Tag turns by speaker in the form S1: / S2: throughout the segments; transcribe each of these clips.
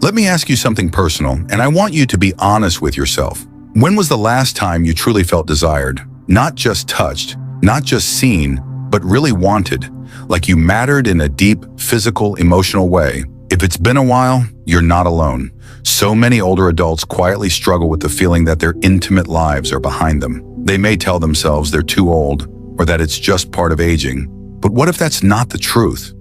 S1: Let me ask you something personal, and I want you to be honest with yourself. When was the last time you truly felt desired? Not just touched, not just seen, but really wanted, like you mattered in a deep, physical, emotional way. If it's been a while, you're not alone. So many older adults quietly struggle with the feeling that their intimate lives are behind them. They may tell themselves they're too old, or that it's just part of aging. But what if that's not the truth?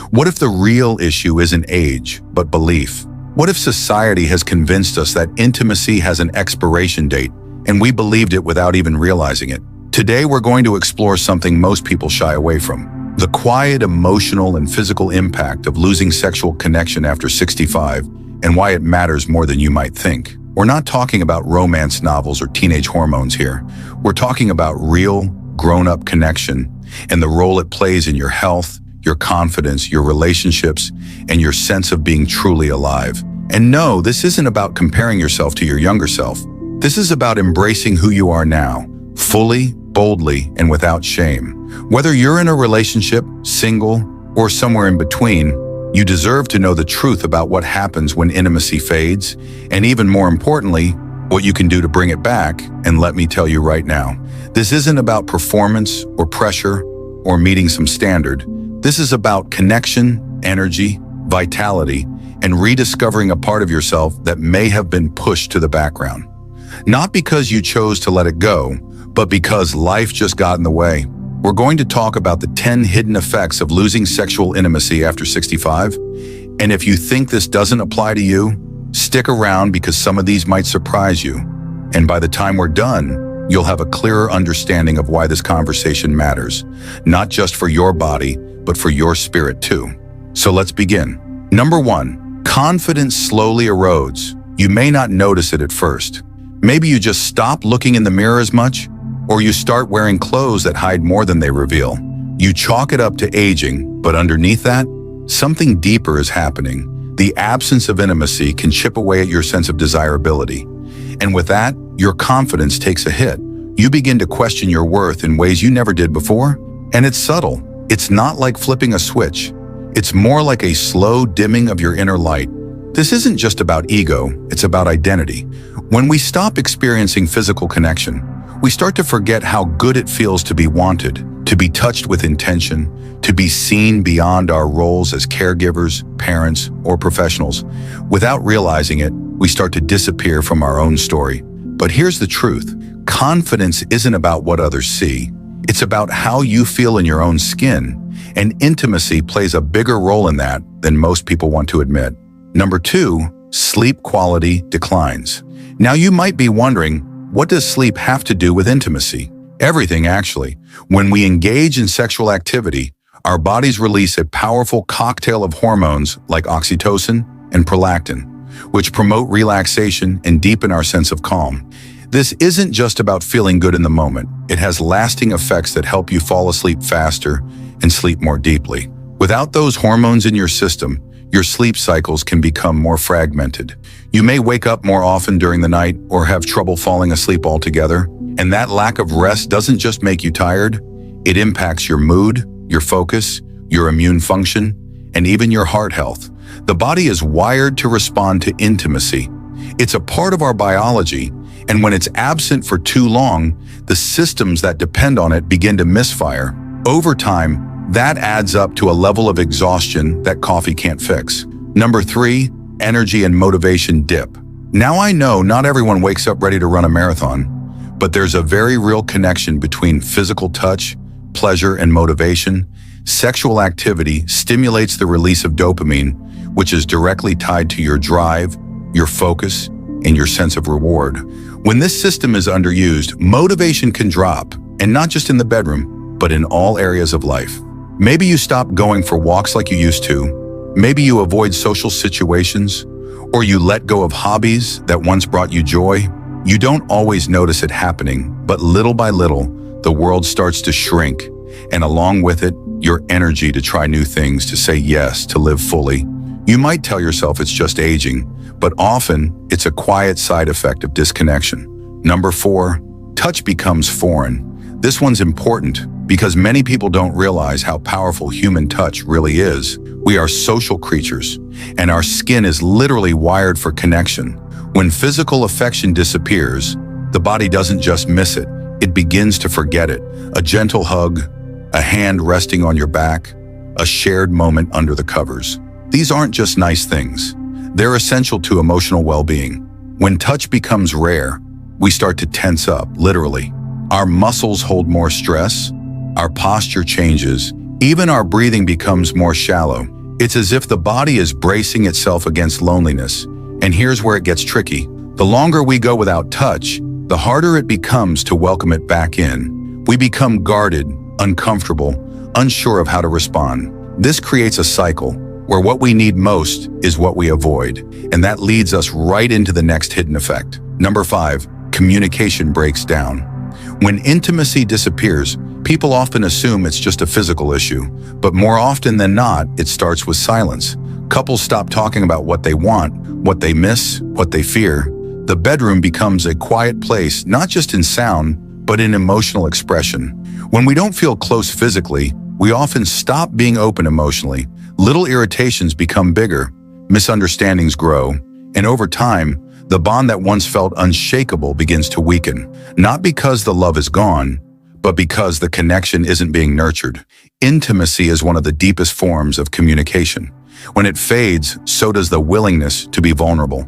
S1: What if the real issue isn't age, but belief? What if society has convinced us that intimacy has an expiration date, and we believed it without even realizing it? Today, we're going to explore something most people shy away from: the quiet emotional and physical impact of losing sexual connection after 65, and why it matters more than you might think. We're not talking about romance novels or teenage hormones here. We're talking about real, grown-up connection and the role it plays in your health, your confidence, your relationships, and your sense of being truly alive. And no, this isn't about comparing yourself to your younger self. This is about embracing who you are now, fully, boldly, and without shame. Whether you're in a relationship, single, or somewhere in between, you deserve to know the truth about what happens when intimacy fades, and even more importantly, what you can do to bring it back. And let me tell you right now, this isn't about performance or pressure or meeting some standard. This is about connection, energy, vitality, and rediscovering a part of yourself that may have been pushed to the background. Not because you chose to let it go, but because life just got in the way. We're going to talk about the 10 hidden effects of losing sexual intimacy after 65. And if you think this doesn't apply to you, stick around because some of these might surprise you. And by the time we're done, you'll have a clearer understanding of why this conversation matters, not just for your body, but for your spirit too. So let's begin. Number 1, confidence slowly erodes. You may not notice it at first. Maybe you just stop looking in the mirror as much, or you start wearing clothes that hide more than they reveal. You chalk it up to aging, but underneath that, something deeper is happening. The absence of intimacy can chip away at your sense of desirability. And with that, your confidence takes a hit. You begin to question your worth in ways you never did before. And it's subtle. It's not like flipping a switch. It's more like a slow dimming of your inner light. This isn't just about ego, it's about identity. When we stop experiencing physical connection, we start to forget how good it feels to be wanted, to be touched with intention, to be seen beyond our roles as caregivers, parents, or professionals. Without realizing it, we start to disappear from our own story. But here's the truth. Confidence isn't about what others see. It's about how you feel in your own skin. And intimacy plays a bigger role in that than most people want to admit. Number 2, sleep quality declines. Now you might be wondering, what does sleep have to do with intimacy? Everything, actually. When we engage in sexual activity, our bodies release a powerful cocktail of hormones like oxytocin and prolactin, which promote relaxation and deepen our sense of calm. This isn't just about feeling good in the moment. It has lasting effects that help you fall asleep faster and sleep more deeply. Without those hormones in your system, your sleep cycles can become more fragmented. You may wake up more often during the night or have trouble falling asleep altogether. And that lack of rest doesn't just make you tired, it impacts your mood, your focus, your immune function, and even your heart health. The body is wired to respond to intimacy. It's a part of our biology, and when it's absent for too long, the systems that depend on it begin to misfire. Over time, that adds up to a level of exhaustion that coffee can't fix. Number 3, energy and motivation dip. Now I know not everyone wakes up ready to run a marathon, but there's a very real connection between physical touch, pleasure, and motivation. Sexual activity stimulates the release of dopamine, which is directly tied to your drive, your focus, and your sense of reward. When this system is underused, motivation can drop, and not just in the bedroom, but in all areas of life. Maybe you stop going for walks like you used to. Maybe you avoid social situations, or you let go of hobbies that once brought you joy. You don't always notice it happening, but little by little, the world starts to shrink, and along with it, your energy to try new things, to say yes, to live fully. You might tell yourself it's just aging, but often it's a quiet side effect of disconnection. Number 4, touch becomes foreign. This one's important because many people don't realize how powerful human touch really is. We are social creatures, and our skin is literally wired for connection. When physical affection disappears, the body doesn't just miss it, it begins to forget it. A gentle hug, a hand resting on your back, a shared moment under the covers. These aren't just nice things. They're essential to emotional well-being. When touch becomes rare, we start to tense up, literally. Our muscles hold more stress, our posture changes, even our breathing becomes more shallow. It's as if the body is bracing itself against loneliness. And here's where it gets tricky. The longer we go without touch, the harder it becomes to welcome it back in. We become guarded, uncomfortable, unsure of how to respond. This creates a cycle where what we need most is what we avoid, and that leads us right into the next hidden effect. Number 5, communication breaks down. When intimacy disappears, people often assume it's just a physical issue, but more often than not, it starts with silence. Couples stop talking about what they want, what they miss, what they fear. The bedroom becomes a quiet place, not just in sound, but in emotional expression. When we don't feel close physically, we often stop being open emotionally. Little irritations become bigger, misunderstandings grow, and over time, the bond that once felt unshakable begins to weaken. Not because the love is gone, but because the connection isn't being nurtured. Intimacy is one of the deepest forms of communication. When it fades, so does the willingness to be vulnerable.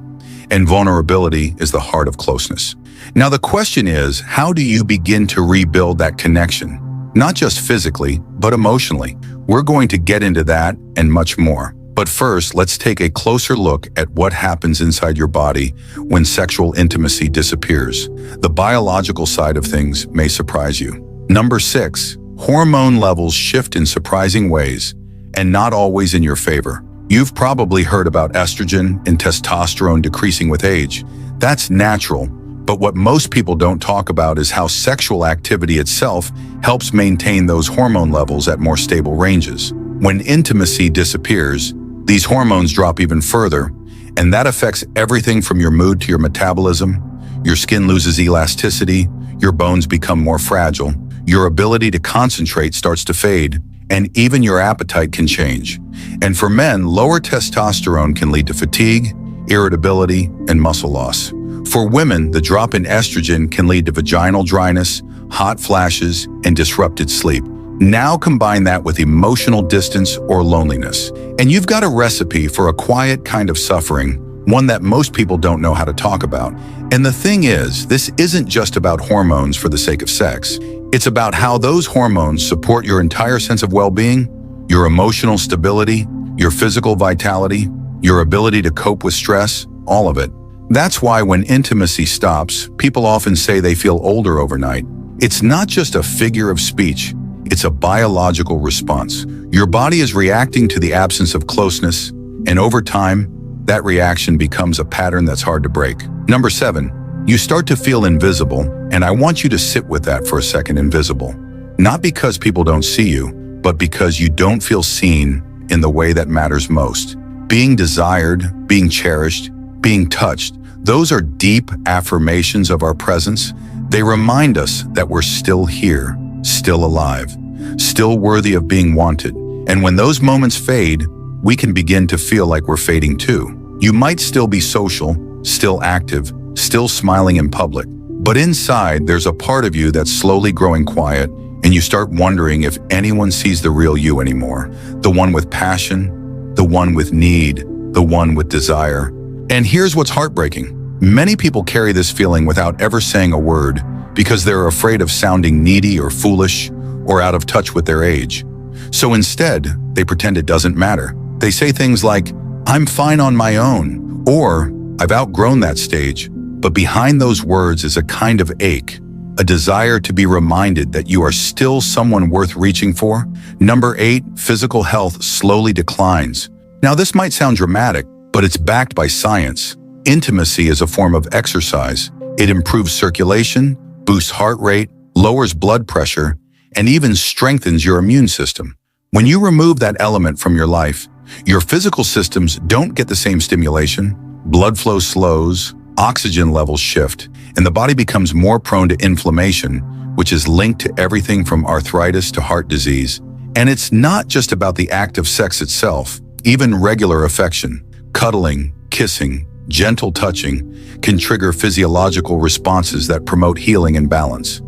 S1: And vulnerability is the heart of closeness. Now the question is, how do you begin to rebuild that connection? Not just physically, but emotionally. We're going to get into that and much more. But first, let's take a closer look at what happens inside your body when sexual intimacy disappears. The biological side of things may surprise you. Number 6, hormone levels shift in surprising ways, and not always in your favor. You've probably heard about estrogen and testosterone decreasing with age. That's natural, but what most people don't talk about is how sexual activity itself helps maintain those hormone levels at more stable ranges. When intimacy disappears, these hormones drop even further, and that affects everything from your mood to your metabolism. Your skin loses elasticity, your bones become more fragile, your ability to concentrate starts to fade, and even your appetite can change. And for men, lower testosterone can lead to fatigue, irritability, and muscle loss. For women, the drop in estrogen can lead to vaginal dryness, hot flashes, and disrupted sleep. Now combine that with emotional distance or loneliness, and you've got a recipe for a quiet kind of suffering, one that most people don't know how to talk about. And the thing is, this isn't just about hormones for the sake of sex. It's about how those hormones support your entire sense of well-being, your emotional stability, your physical vitality, your ability to cope with stress, all of it. That's why when intimacy stops, people often say they feel older overnight. It's not just a figure of speech, it's a biological response. Your body is reacting to the absence of closeness, and over time, that reaction becomes a pattern that's hard to break. Number 7, you start to feel invisible, and I want you to sit with that for a second. Invisible. Not because people don't see you, but because you don't feel seen in the way that matters most. Being desired, being cherished, being touched, those are deep affirmations of our presence. They remind us that we're still here, still alive, still worthy of being wanted. And when those moments fade, we can begin to feel like we're fading too. You might still be social, still active, still smiling in public, but inside there's a part of you that's slowly growing quiet, and you start wondering if anyone sees the real you anymore. The one with passion, the one with need, the one with desire. And here's what's heartbreaking. Many people carry this feeling without ever saying a word because they're afraid of sounding needy or foolish or out of touch with their age. So instead, they pretend it doesn't matter. They say things like, "I'm fine on my own," or "I've outgrown that stage." But behind those words is a kind of ache, a desire to be reminded that you are still someone worth reaching for. Number 8, physical health slowly declines. Now this might sound dramatic, but it's backed by science. Intimacy is a form of exercise. It improves circulation, boosts heart rate, lowers blood pressure, and even strengthens your immune system. When you remove that element from your life, your physical systems don't get the same stimulation, blood flow slows, oxygen levels shift, and the body becomes more prone to inflammation, which is linked to everything from arthritis to heart disease. And it's not just about the act of sex itself. Even regular affection, cuddling, kissing, gentle touching can trigger physiological responses that promote healing and balance.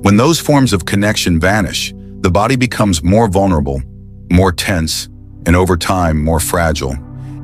S1: When those forms of connection vanish, the body becomes more vulnerable, more tense, and over time, more fragile.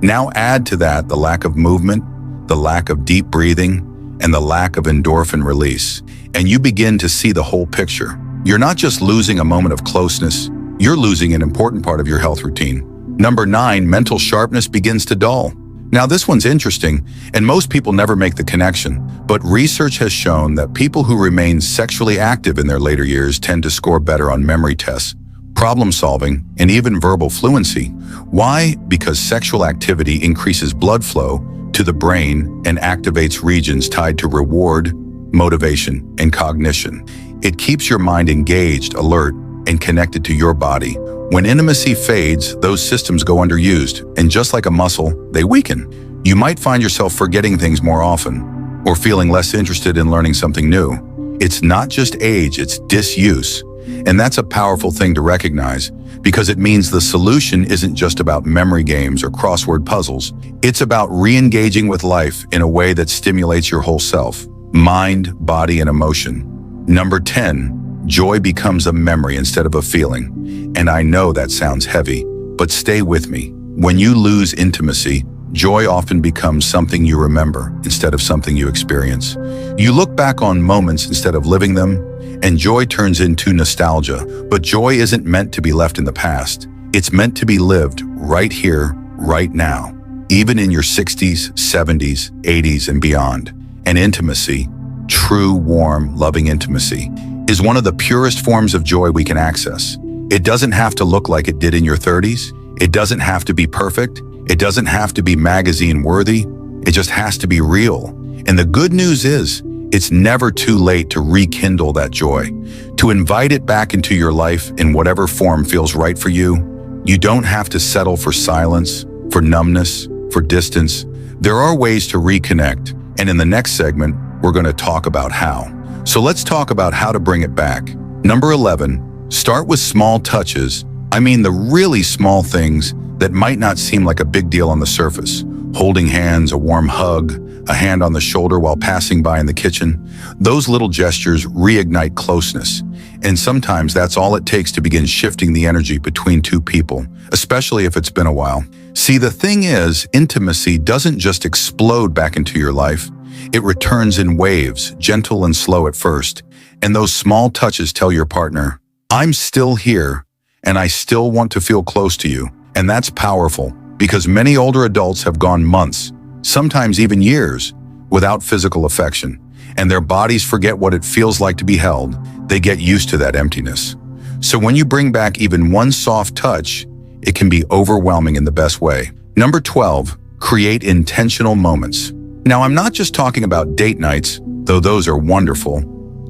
S1: Now add to that the lack of movement, the lack of deep breathing, and the lack of endorphin release, and you begin to see the whole picture. You're not just losing a moment of closeness, you're losing an important part of your health routine. Number 9, mental sharpness begins to dull. Now this one's interesting, and most people never make the connection, but research has shown that people who remain sexually active in their later years tend to score better on memory tests, problem solving, and even verbal fluency. Why? Because sexual activity increases blood flow to the brain and activates regions tied to reward, motivation, and cognition. It keeps your mind engaged, alert, and connected to your body. When intimacy fades, those systems go underused, and just like a muscle, they weaken. You might find yourself forgetting things more often, or feeling less interested in learning something new. It's not just age, it's disuse. And that's a powerful thing to recognize, because it means the solution isn't just about memory games or crossword puzzles. It's about re-engaging with life in a way that stimulates your whole self, mind, body, and emotion. Number 10, joy becomes a memory instead of a feeling. And I know that sounds heavy, but stay with me. When you lose intimacy, joy often becomes something you remember instead of something you experience. You look back on moments instead of living them, and joy turns into nostalgia. But joy isn't meant to be left in the past. It's meant to be lived right here, right now, even in your 60s, 70s, 80s, and beyond. And intimacy, true, warm, loving intimacy, is one of the purest forms of joy we can access. It doesn't have to look like it did in your 30s. It doesn't have to be perfect. It doesn't have to be magazine-worthy. It just has to be real. And the good news is, it's never too late to rekindle that joy, to invite it back into your life in whatever form feels right for you. You don't have to settle for silence, for numbness, for distance. There are ways to reconnect, and in the next segment, we're going to talk about how. So let's talk about how to bring it back. Number 11, start with small touches. I mean the really small things that might not seem like a big deal on the surface. Holding hands, a warm hug, a hand on the shoulder while passing by in the kitchen. Those little gestures reignite closeness. And sometimes that's all it takes to begin shifting the energy between two people, especially if it's been a while. See, the thing is, intimacy doesn't just explode back into your life. It returns in waves, gentle and slow at first. And those small touches tell your partner, I'm still here, and I still want to feel close to you. And that's powerful, because many older adults have gone months, sometimes even years, without physical affection. And their bodies forget what it feels like to be held. They get used to that emptiness. So when you bring back even one soft touch, it can be overwhelming in the best way. Number 12, create intentional moments. Now, I'm not just talking about date nights, though those are wonderful.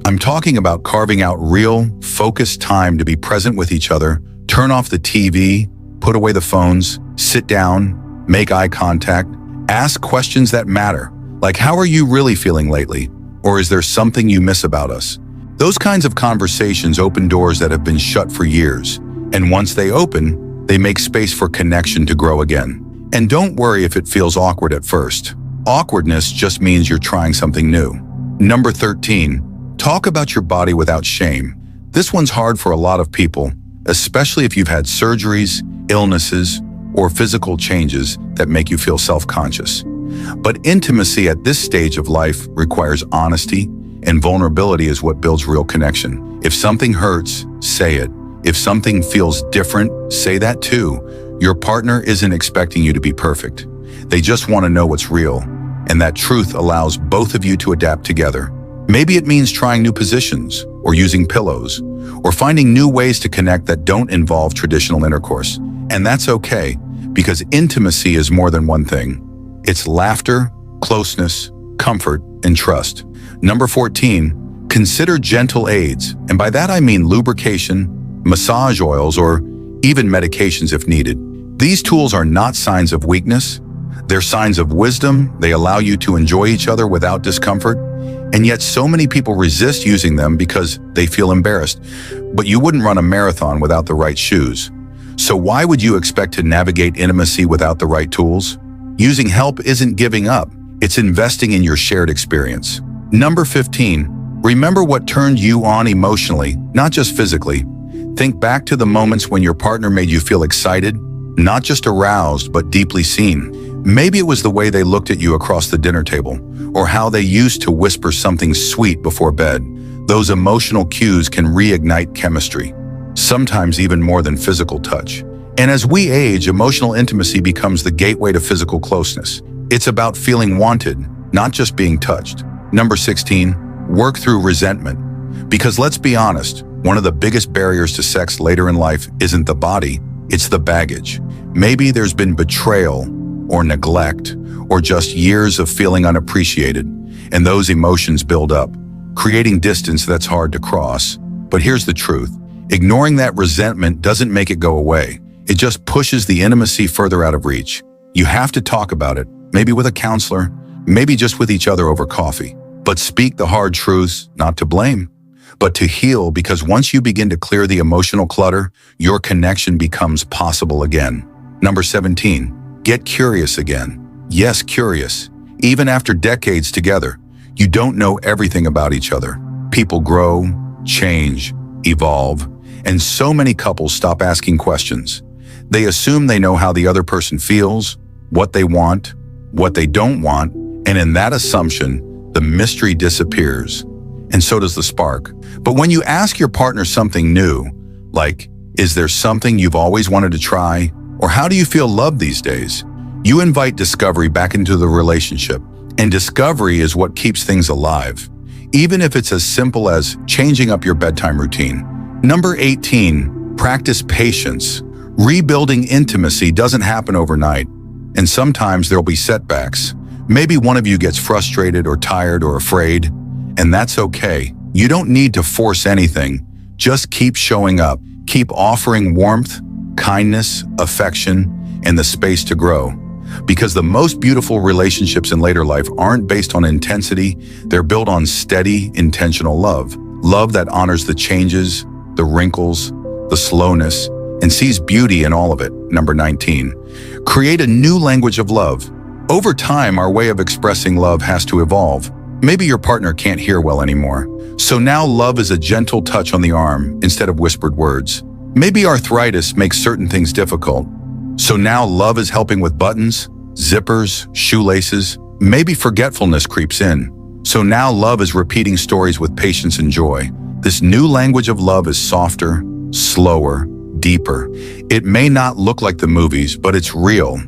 S1: I'm talking about carving out real, focused time to be present with each other, turn off the TV, put away the phones, sit down, make eye contact, ask questions that matter, like how are you really feeling lately? Or is there something you miss about us? Those kinds of conversations open doors that have been shut for years. And once they open, they make space for connection to grow again. And don't worry if it feels awkward at first. Awkwardness just means you're trying something new. Number 13, talk about your body without shame. This one's hard for a lot of people, especially if you've had surgeries, illnesses, or physical changes that make you feel self-conscious. But intimacy at this stage of life requires honesty, and vulnerability is what builds real connection. If something hurts, say it. If something feels different, say that too. Your partner isn't expecting you to be perfect. They just want to know what's real, and that truth allows both of you to adapt together. Maybe it means trying new positions, or using pillows, or finding new ways to connect that don't involve traditional intercourse. And that's okay, because intimacy is more than one thing. It's laughter, closeness, comfort, and trust. Number 14, consider gentle aids. And by that I mean lubrication, massage oils, or even medications if needed. These tools are not signs of weakness. They're signs of wisdom. They allow you to enjoy each other without discomfort. And yet so many people resist using them because they feel embarrassed. But you wouldn't run a marathon without the right shoes. So why would you expect to navigate intimacy without the right tools? Using help isn't giving up, it's investing in your shared experience. Number 15, remember what turned you on emotionally, not just physically. Think back to the moments when your partner made you feel excited, not just aroused, but deeply seen. Maybe it was the way they looked at you across the dinner table, or how they used to whisper something sweet before bed. Those emotional cues can reignite chemistry, sometimes even more than physical touch. And as we age, emotional intimacy becomes the gateway to physical closeness. It's about feeling wanted, not just being touched. Number 16, work through resentment. Because let's be honest, one of the biggest barriers to sex later in life isn't the body, it's the baggage. Maybe there's been betrayal, or neglect, or just years of feeling unappreciated, and those emotions build up, creating distance that's hard to cross. But here's the truth. Ignoring that resentment doesn't make it go away. It just pushes the intimacy further out of reach. You have to talk about it, maybe with a counselor, maybe just with each other over coffee. But speak the hard truths, not to blame, but to heal, because once you begin to clear the emotional clutter, your connection becomes possible again. Number 17. Get curious again. Yes, curious. Even after decades together, you don't know everything about each other. People grow, change, evolve, and so many couples stop asking questions. They assume they know how the other person feels, what they want, what they don't want, and in that assumption, the mystery disappears, and so does the spark. But when you ask your partner something new, like, is there something you've always wanted to try? Or how do you feel loved these days? You invite discovery back into the relationship, and discovery is what keeps things alive, even if it's as simple as changing up your bedtime routine. Number 18, practice patience. Rebuilding intimacy doesn't happen overnight, and sometimes there'll be setbacks. Maybe one of you gets frustrated or tired or afraid, and that's okay. You don't need to force anything. Just keep showing up. Keep offering warmth, kindness, affection, and the space to grow. Because the most beautiful relationships in later life aren't based on intensity, they're built on steady, intentional love. Love that honors the changes, the wrinkles, the slowness, and sees beauty in all of it. Number 19, create a new language of love. Over time, our way of expressing love has to evolve. Maybe your partner can't hear well anymore. So now love is a gentle touch on the arm instead of whispered words. Maybe arthritis makes certain things difficult. So now love is helping with buttons, zippers, shoelaces. Maybe forgetfulness creeps in. So now love is repeating stories with patience and joy. This new language of love is softer, slower, deeper. It may not look like the movies, but it's real,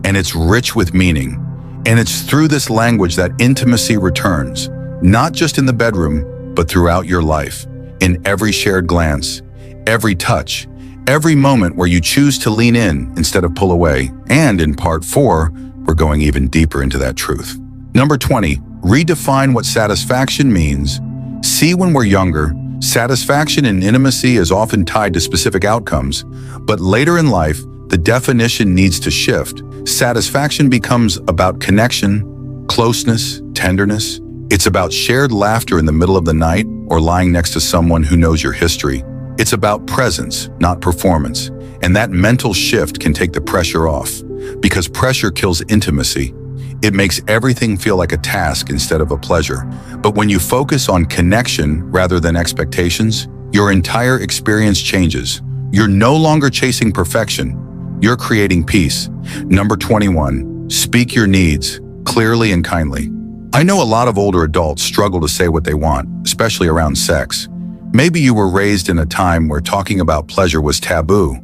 S1: and it's rich with meaning. And it's through this language that intimacy returns, not just in the bedroom, but throughout your life, in every shared glance, every touch, every moment where you choose to lean in instead of pull away. And in part 4, we're going even deeper into that truth. Number 20, redefine what satisfaction means. See, when we're younger, satisfaction in intimacy is often tied to specific outcomes, but later in life, the definition needs to shift. Satisfaction becomes about connection, closeness, tenderness. It's about shared laughter in the middle of the night or lying next to someone who knows your history. It's about presence, not performance. And that mental shift can take the pressure off, because pressure kills intimacy. It makes everything feel like a task instead of a pleasure. But when you focus on connection rather than expectations, your entire experience changes. You're no longer chasing perfection. You're creating peace. Number 21, speak your needs clearly and kindly. I know a lot of older adults struggle to say what they want, especially around sex. Maybe you were raised in a time where talking about pleasure was taboo.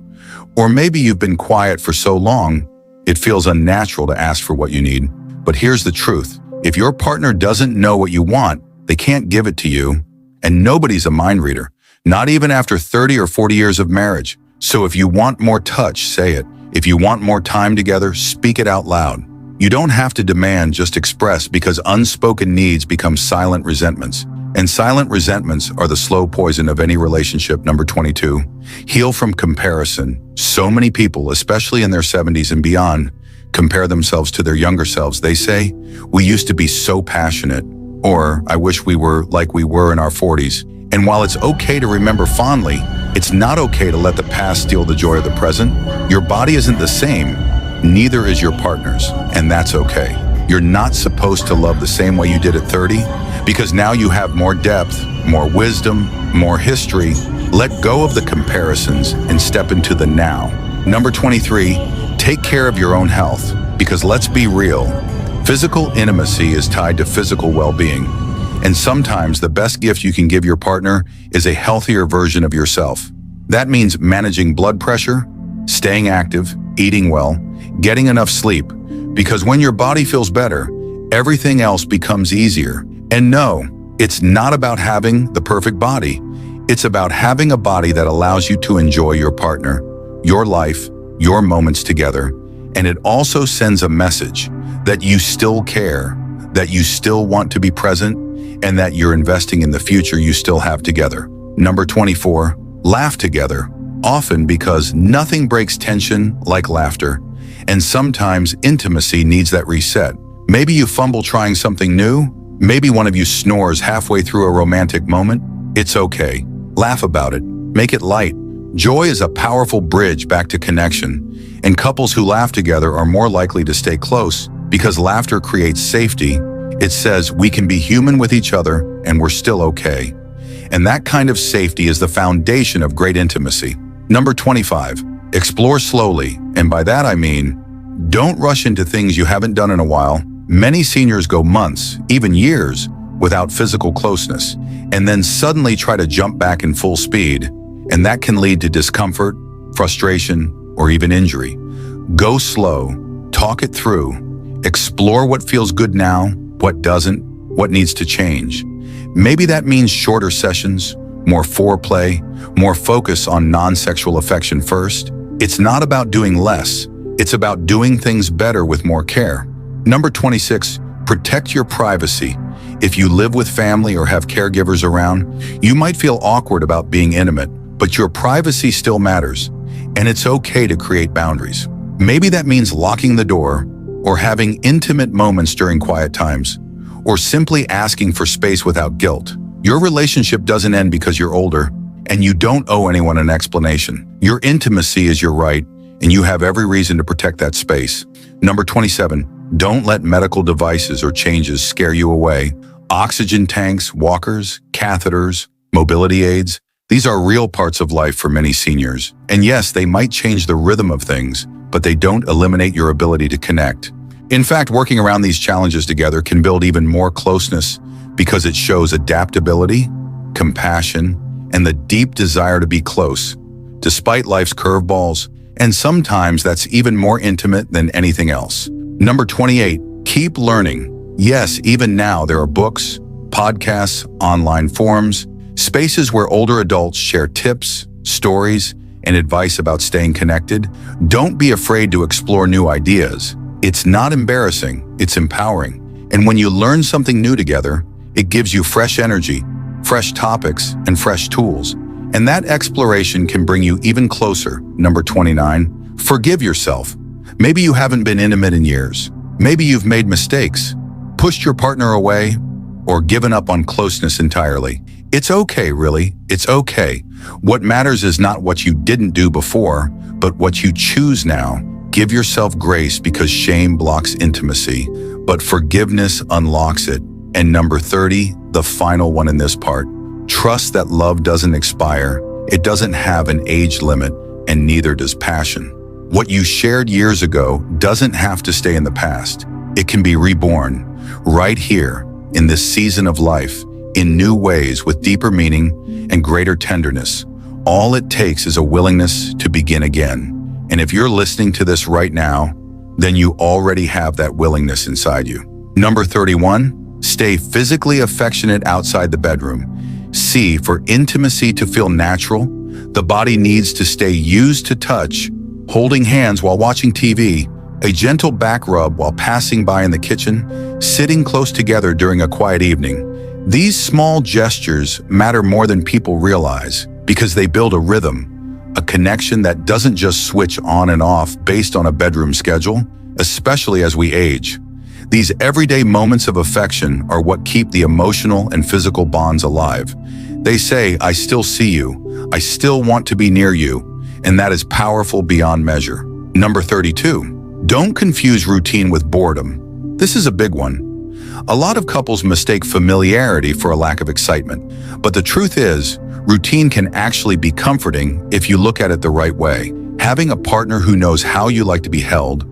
S1: Or maybe you've been quiet for so long, it feels unnatural to ask for what you need. But here's the truth. If your partner doesn't know what you want, they can't give it to you. And nobody's a mind reader, not even after 30 or 40 years of marriage. So if you want more touch, say it. If you want more time together, speak it out loud. You don't have to demand, just express, because unspoken needs become silent resentments. And silent resentments are the slow poison of any relationship. Number 22, heal from comparison. So many people, especially in their 70s and beyond, compare themselves to their younger selves. They say, we used to be so passionate, or I wish we were like we were in our 40s. And while it's okay to remember fondly, it's not okay to let the past steal the joy of the present. Your body isn't the same, neither is your partner's, and that's okay. You're not supposed to love the same way you did at 30, because now you have more depth, more wisdom, more history. Let go of the comparisons and step into the now. Number 23, take care of your own health, because let's be real, physical intimacy is tied to physical well-being. And sometimes the best gift you can give your partner is a healthier version of yourself. That means managing blood pressure, staying active, eating well, getting enough sleep, because when your body feels better, everything else becomes easier. And no, it's not about having the perfect body. It's about having a body that allows you to enjoy your partner, your life, your moments together. And it also sends a message that you still care, that you still want to be present, and that you're investing in the future you still have together. Number 24, laugh together, often because nothing breaks tension like laughter. And sometimes intimacy needs that reset. Maybe you fumble trying something new. Maybe one of you snores halfway through a romantic moment. It's okay. Laugh about it. Make it light. Joy is a powerful bridge back to connection. And couples who laugh together are more likely to stay close because laughter creates safety. It says we can be human with each other and we're still okay. And that kind of safety is the foundation of great intimacy. Number 25, explore slowly. And by that I mean, don't rush into things you haven't done in a while. Many seniors go months, even years, without physical closeness, and then suddenly try to jump back in full speed. And that can lead to discomfort, frustration, or even injury. Go slow, talk it through, explore what feels good now, what doesn't, what needs to change. Maybe that means shorter sessions, more foreplay, more focus on non-sexual affection first. It's not about doing less, it's about doing things better with more care. Number 26, protect your privacy. If you live with family or have caregivers around, you might feel awkward about being intimate, but your privacy still matters, and it's okay to create boundaries. Maybe that means locking the door, or having intimate moments during quiet times, or simply asking for space without guilt. Your relationship doesn't end because you're older, and you don't owe anyone an explanation. Your intimacy is your right, and you have every reason to protect that space. Number 27, don't let medical devices or changes scare you away. Oxygen tanks, walkers, catheters, mobility aids, these are real parts of life for many seniors. And yes, they might change the rhythm of things, but they don't eliminate your ability to connect. In fact, working around these challenges together can build even more closeness because it shows adaptability, compassion, and the deep desire to be close, despite life's curveballs, and sometimes that's even more intimate than anything else. Number 28, keep learning. Yes, even now there are books, podcasts, online forums, spaces where older adults share tips, stories, and advice about staying connected. Don't be afraid to explore new ideas. It's not embarrassing, it's empowering. And when you learn something new together, it gives you fresh energy, fresh topics, and fresh tools. And that exploration can bring you even closer. Number 29, forgive yourself. Maybe you haven't been intimate in years. Maybe you've made mistakes, pushed your partner away, or given up on closeness entirely. It's okay, really. It's okay. What matters is not what you didn't do before, but what you choose now. Give yourself grace because shame blocks intimacy, but forgiveness unlocks it. And number 30, the final one in this part, trust that love doesn't expire. It doesn't have an age limit, and neither does passion. What you shared years ago doesn't have to stay in the past. It can be reborn right here in this season of life, in new ways with deeper meaning and greater tenderness. All it takes is a willingness to begin again. And if you're listening to this right now, then you already have that willingness inside you. Number 31, stay physically affectionate outside the bedroom. See, for intimacy to feel natural, the body needs to stay used to touch, holding hands while watching TV, a gentle back rub while passing by in the kitchen, sitting close together during a quiet evening. These small gestures matter more than people realize because they build a rhythm, a connection that doesn't just switch on and off based on a bedroom schedule, especially as we age. These everyday moments of affection are what keep the emotional and physical bonds alive. They say, I still see you. I still want to be near you. And that is powerful beyond measure. Number 32, don't confuse routine with boredom. This is a big one. A lot of couples mistake familiarity for a lack of excitement. But the truth is, routine can actually be comforting if you look at it the right way. Having a partner who knows how you like to be held,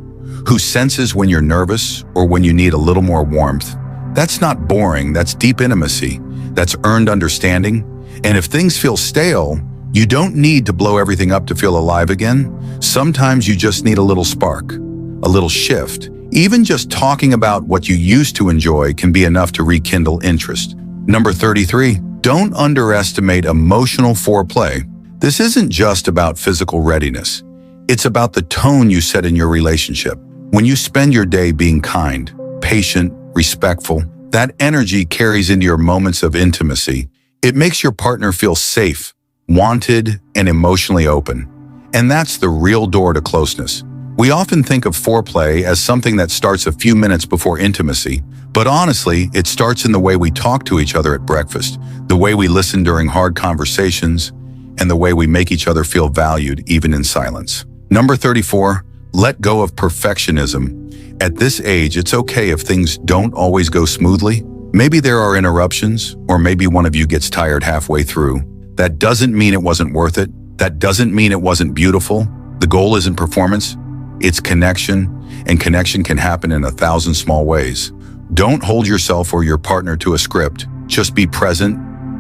S1: who senses when you're nervous or when you need a little more warmth, that's not boring, that's deep intimacy. That's earned understanding. And if things feel stale, you don't need to blow everything up to feel alive again. Sometimes you just need a little spark, a little shift. Even just talking about what you used to enjoy can be enough to rekindle interest. Number 33, don't underestimate emotional foreplay. This isn't just about physical readiness. It's about the tone you set in your relationship. When you spend your day being kind, patient, respectful, that energy carries into your moments of intimacy. It makes your partner feel safe, wanted, and emotionally open. And that's the real door to closeness. We often think of foreplay as something that starts a few minutes before intimacy, but honestly, it starts in the way we talk to each other at breakfast, the way we listen during hard conversations, and the way we make each other feel valued even in silence. Number 34, let go of perfectionism. At this age, it's okay if things don't always go smoothly. Maybe there are interruptions, or maybe one of you gets tired halfway through. That doesn't mean it wasn't worth it. That doesn't mean it wasn't beautiful. The goal isn't performance, it's connection, and connection can happen in 1,000 small ways. Don't hold yourself or your partner to a script. Just be present,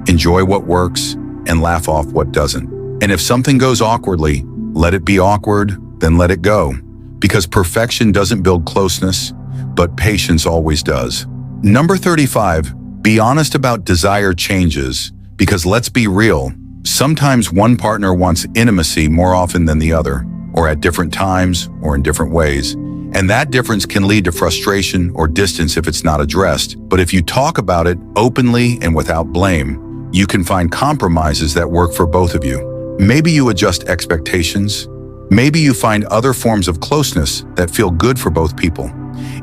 S1: enjoy what works, and laugh off what doesn't. And if something goes awkwardly, let it be awkward, then let it go. Because perfection doesn't build closeness, but patience always does. Number 35, be honest about desire changes, because let's be real, sometimes one partner wants intimacy more often than the other, or at different times, or in different ways. And that difference can lead to frustration or distance if it's not addressed. But if you talk about it openly and without blame, you can find compromises that work for both of you. Maybe you adjust expectations. Maybe you find other forms of closeness that feel good for both people.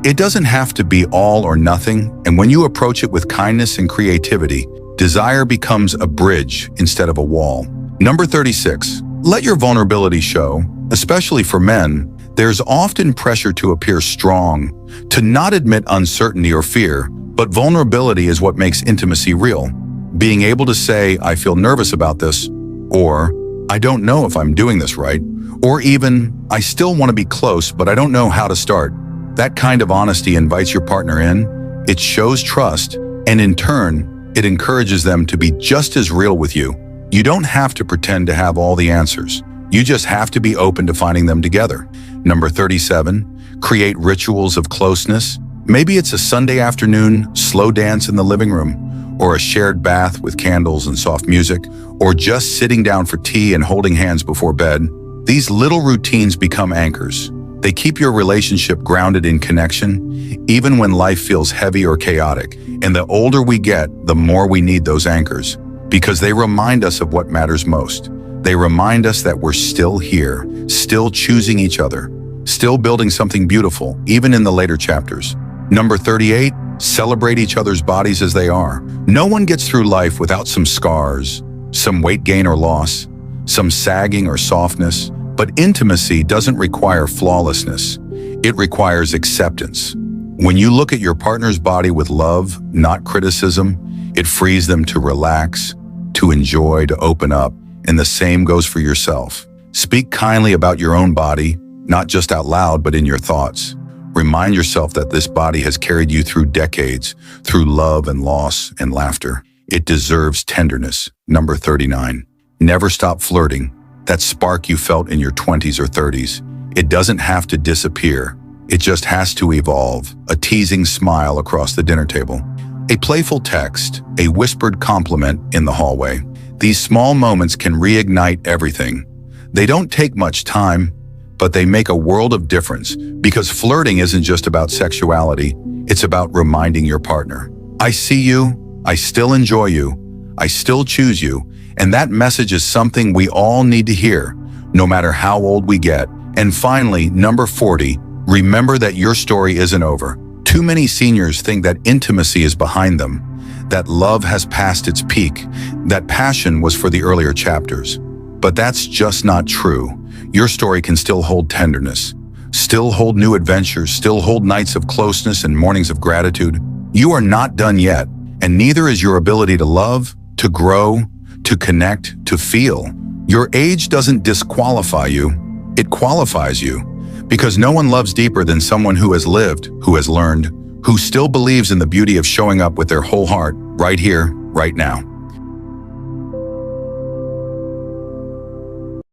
S1: It doesn't have to be all or nothing, and when you approach it with kindness and creativity, desire becomes a bridge instead of a wall. Number 36, let your vulnerability show. Especially for men, there's often pressure to appear strong, to not admit uncertainty or fear, but vulnerability is what makes intimacy real. Being able to say, I feel nervous about this, or I don't know if I'm doing this right, or even, I still want to be close, but I don't know how to start. That kind of honesty invites your partner in, it shows trust, and in turn, it encourages them to be just as real with you. You don't have to pretend to have all the answers. You just have to be open to finding them together. Number 37, create rituals of closeness. Maybe it's a Sunday afternoon slow dance in the living room, or a shared bath with candles and soft music, or just sitting down for tea and holding hands before bed. These little routines become anchors. They keep your relationship grounded in connection, even when life feels heavy or chaotic. And the older we get, the more we need those anchors, because they remind us of what matters most. They remind us that we're still here, still choosing each other, still building something beautiful, even in the later chapters. Number 38, celebrate each other's bodies as they are. No one gets through life without some scars, some weight gain or loss, some sagging or softness. But intimacy doesn't require flawlessness. It requires acceptance. When you look at your partner's body with love, not criticism, it frees them to relax, to enjoy, to open up. And the same goes for yourself. Speak kindly about your own body, not just out loud, but in your thoughts. Remind yourself that this body has carried you through decades, through love and loss and laughter. It deserves tenderness. Number 39, never stop flirting. That spark you felt in your 20s or 30s, it doesn't have to disappear. It just has to evolve. A teasing smile across the dinner table, a playful text, a whispered compliment in the hallway. These small moments can reignite everything. They don't take much time, but they make a world of difference, because flirting isn't just about sexuality, it's about reminding your partner, I see you, I still enjoy you, I still choose you. And that message is something we all need to hear, no matter how old we get. And finally, number 40, remember that your story isn't over. Too many seniors think that intimacy is behind them, that love has passed its peak, that passion was for the earlier chapters. But that's just not true. Your story can still hold tenderness, still hold new adventures, still hold nights of closeness and mornings of gratitude. You are not done yet, and neither is your ability to love, to grow, to connect, to feel. Your age doesn't disqualify you, it qualifies you. Because no one loves deeper than someone who has lived, who has learned, who still believes in the beauty of showing up with their whole heart, right here, right now.